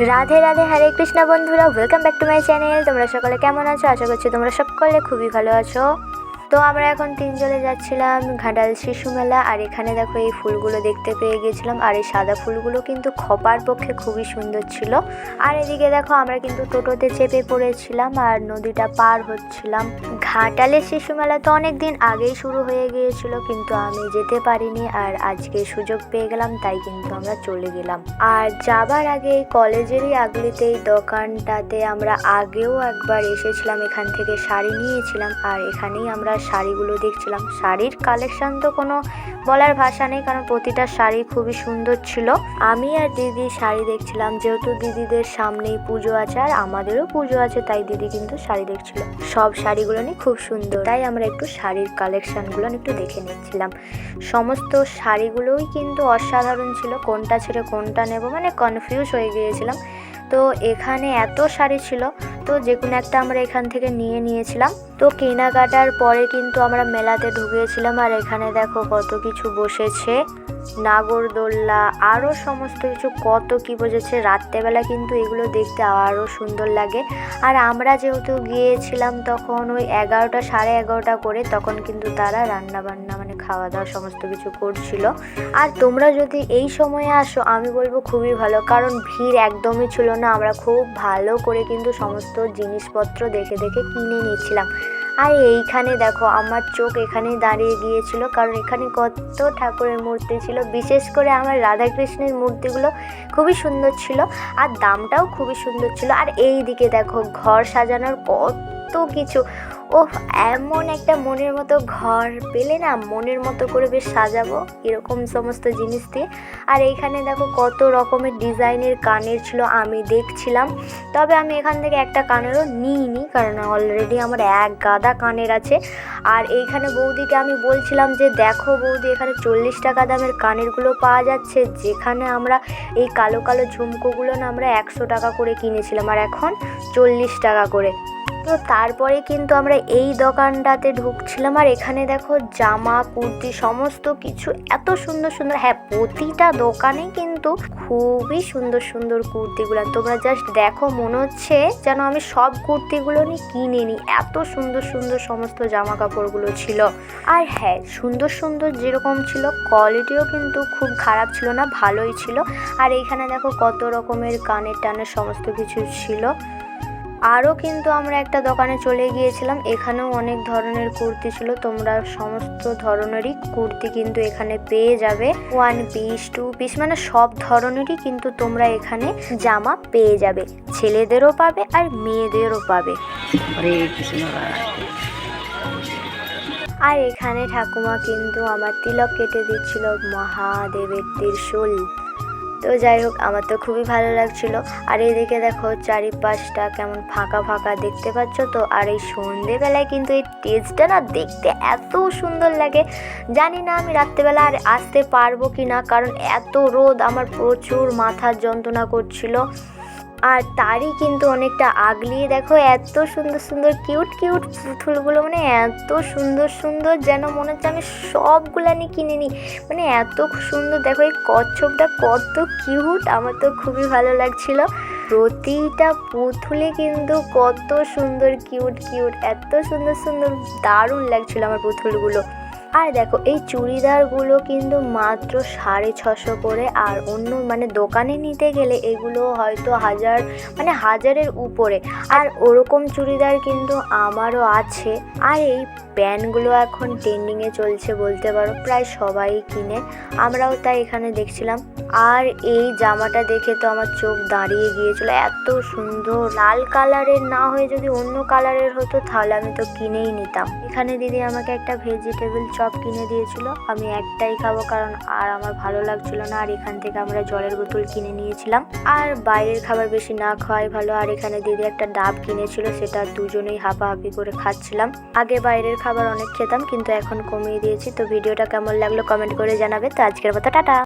রাধে রাধে, হরে কৃষ্ণ বন্ধুরা, welcome back to my channel. তোমরা সকলে কেমন আছো? আশা করছি তোমরা সকলে খুবই ভালো আছো। তো আমরা এখন তিনজনে যাচ্ছিলাম ঘাটাল শিশু মেলা। আর এখানে দেখো এই ফুলগুলো দেখতে পেয়ে গেছিলাম। আর এই সাদা ফুলগুলো কিন্তু খোপার পক্ষে খুবই সুন্দর ছিল। আর এদিকে দেখো আমরা কিন্তু টোটোতে চেপে পড়েছিলাম আর নদীটা পার হচ্ছিলাম। ঘাটালের শিশু মেলা তো অনেক দিন আগেই শুরু হয়ে গিয়েছিল, কিন্তু আমি যেতে পারিনি। আর আজকে সুযোগ পেয়ে গেলাম, তাই কিন্তু আমরা চলে গেলাম। আর যাবার আগে কলেজেরই আগলিতে এই দোকানটাতে আমরা আগেও একবার এসেছিলাম, এখান থেকে শাড়ি নিয়েছিলাম। আর এখানেই আমরা শাড়িগুলো দেখছিলাম। শাড়ির কালেকশন তো কোনো বলার ভাষা নেই, কারণ প্রতিটা শাড়ি খুবই সুন্দর ছিল। আমি আর দিদি শাড়ি দেখছিলাম, যেহেতু দিদিদের সামনেই পুজো আছে আর আমাদেরও পুজো আছে, তাই দিদি কিন্তু শাড়ি দেখছিল। সব শাড়িগুলো নিয়ে খুব সুন্দর, তাই আমরা একটু শাড়ির কালেকশনগুলো একটু দেখে নিচ্ছিলাম। সমস্ত শাড়িগুলোই কিন্তু অসাধারণ ছিল, কোনটা ছেড়ে কোনটা নেব মানে কনফিউজ হয়ে গিয়েছিলাম। তো এখানে এত শাড়ি ছিল, তো যে কোনো একটা আমরা এখান থেকে নিয়েছিলাম। তো কেনাকাটার পরে কিন্তু আমরা মেলাতে ঢুকেছিলাম। আর এখানে দেখো কত কিছু বসেছে, নাগরদোল্লা আরও সমস্ত কিছু কত কি বসেছে। রাত্রেবেলা কিন্তু এগুলো দেখতে আরও সুন্দর লাগে। আর আমরা যেহেতু গিয়েছিলাম তখন ওই 11টা সাড়ে 11টা করে, তখন কিন্তু তারা রান্নাবান্না মানে খাওয়া দাওয়া সমস্ত কিছু করছিল। আর তোমরা যদি এই সময়ে আসো আমি বলবো খুবই ভালো, কারণ ভিড় একদমই ছিল না। আমরা খুব ভালো করে কিন্তু সমস্ত জিনিসপত্র দেখে দেখে কিনে নিয়েছিলাম। আর এইখানে দেখো আমার চোখ এখানেই দাঁড়িয়ে গিয়েছিল, কারণ এখানে কত ঠাকুরের মূর্তি ছিল। বিশেষ করে আমার রাধাকৃষ্ণের মূর্তিগুলো খুবই সুন্দর ছিল আর দামটাও খুবই সুন্দর ছিল। আর এই দিকে দেখো ঘর সাজানোর কত কিছু। ও এমন একটা মনের মতো ঘর পেলে না, মনের মতো করে বেশ সাজাবো এরকম সমস্ত জিনিস দিয়ে। আর এইখানে দেখো কত রকমের ডিজাইনের কানের ছিল, আমি দেখছিলাম। তবে আমি এখান থেকে একটা কানেরও নিইনি, কারণ অলরেডি আমার এক গাদা কানের আছে। আর এইখানে বৌদিকে আমি বলছিলাম যে দেখো বৌদি, এখানে 40 টাকা দামের কানেরগুলো পাওয়া যাচ্ছে, যেখানে আমরা এই কালো কালো ঝুমকোগুলো না আমরা 100 টাকা করে কিনেছিলাম আর এখন 40 টাকা করে। তো তারপরে কিন্তু আমরা এই দোকানটাতে ঢুকছিলাম। আর এখানে দেখো জামা কুর্তি সমস্ত কিছু এত সুন্দর সুন্দর। হ্যাঁ, প্রতিটা দোকানে কিন্তু খুবই সুন্দর সুন্দর কুর্তিগুলো। তোমরা জাস্ট দেখো, মনে হচ্ছে যেন আমি সব কুর্তিগুলো কিনে নিই, এত সুন্দর সুন্দর সমস্ত জামা কাপড়গুলো ছিল। আর হ্যাঁ, সুন্দর সুন্দর যেরকম ছিল কোয়ালিটিও কিন্তু খুব খারাপ ছিল না, ভালোই ছিল। আর এইখানে দেখো কত রকমের কানের টানের সমস্ত কিছু ছিল। আরও কিন্তু আমরা একটা দোকানে চলে গিয়েছিলাম, এখানেও অনেক ধরনের কুর্তি ছিল। তোমরা সমস্ত ধরনেরই কুর্তি কিন্তু এখানে পেয়ে যাবে, 1 পিস 2 পিস মানে সব ধরনেরই কিন্তু তোমরা এখানে জামা পেয়ে যাবে। ছেলেদেরও পাবে আর মেয়েদেরও পাবে। আর এখানে ঠাকুমা কিন্তু আমার তিলক কেটে দিচ্ছিল, মহাদেবের ত্রিশূল। তো যাই হোক, আমার তো খুবই ভালো লাগছিল। আর এদিকে দেখো চারিপাশটা কেমন ফাঁকা ফাঁকা দেখতে পাচ্ছ তো। আর এই সন্ধেবেলায় কিন্তু এই টেস্টটা না দেখতে এত সুন্দর লাগে। জানি না আমি রাত্রেবেলা আর আসতে পারবো কি না, কারণ এত রোদ, আমার প্রচুর মাথার যন্ত্রণা করছিল। আর তারই কিন্তু অনেকটা আগলিয়ে দেখো এত সুন্দর সুন্দর কিউট কিউট পুতুলগুলো, মানে এত সুন্দর সুন্দর যেন মনে হচ্ছে আমি সবগুলা কিনে নিই, মানে এত সুন্দর। দেখো এই কচ্ছপটা কত কিউট, আমার তো খুবই ভালো লাগছিল। প্রতিটা পুতুলে কিন্তু কত সুন্দর কিউট কিউট, এত সুন্দর সুন্দর, দারুণ লাগছিল আমার পুতুলগুলো। আর দেখো এই চুড়িদারগুলো কিন্তু মাত্র 650 করে। আর অন্য মানে দোকানে নিতে গেলে এগুলো হয়তো 1000 মানে 1000-এর উপরে। আর ওরকম চুড়িদার কিন্তু আমারও আছে। আর এই প্যান্টগুলো এখন ট্রেন্ডিংয়ে চলছে বলতে পারো, প্রায় সবাই কিনে, আমরাও তাই এখানে দেখছিলাম। আর এই জামাটা দেখে তো আমার চোখ দাঁড়িয়ে গিয়েছিল, এত সুন্দর। লাল কালারের না হয়ে যদি অন্য কালারের হতো তাহলে আমি তো কিনেই নিতাম। এখানে দিদি আমাকে একটা ভেজিটেবল চপ কিনে দিয়েছিল, আমি একটাই খাবো কারণ আর আমার ভালো লাগছিল না। আর এখান থেকে আমরা জলের বোতল কিনে নিয়েছিলাম। আর বাইরের খাবার বেশি না খাওয়াই ভালো। আর এখানে দিদি একটা ডাব কিনেছিল, সেটা দুজনেই হাঁপাহাঁপি করে খাচ্ছিলাম। আগে বাইরের খাবার অনেক খেতাম, কিন্তু এখন কমিয়ে দিয়েছি। তো ভিডিওটা কেমন লাগলো কমেন্ট করে জানাবে। তো আজকের মতো টাটা।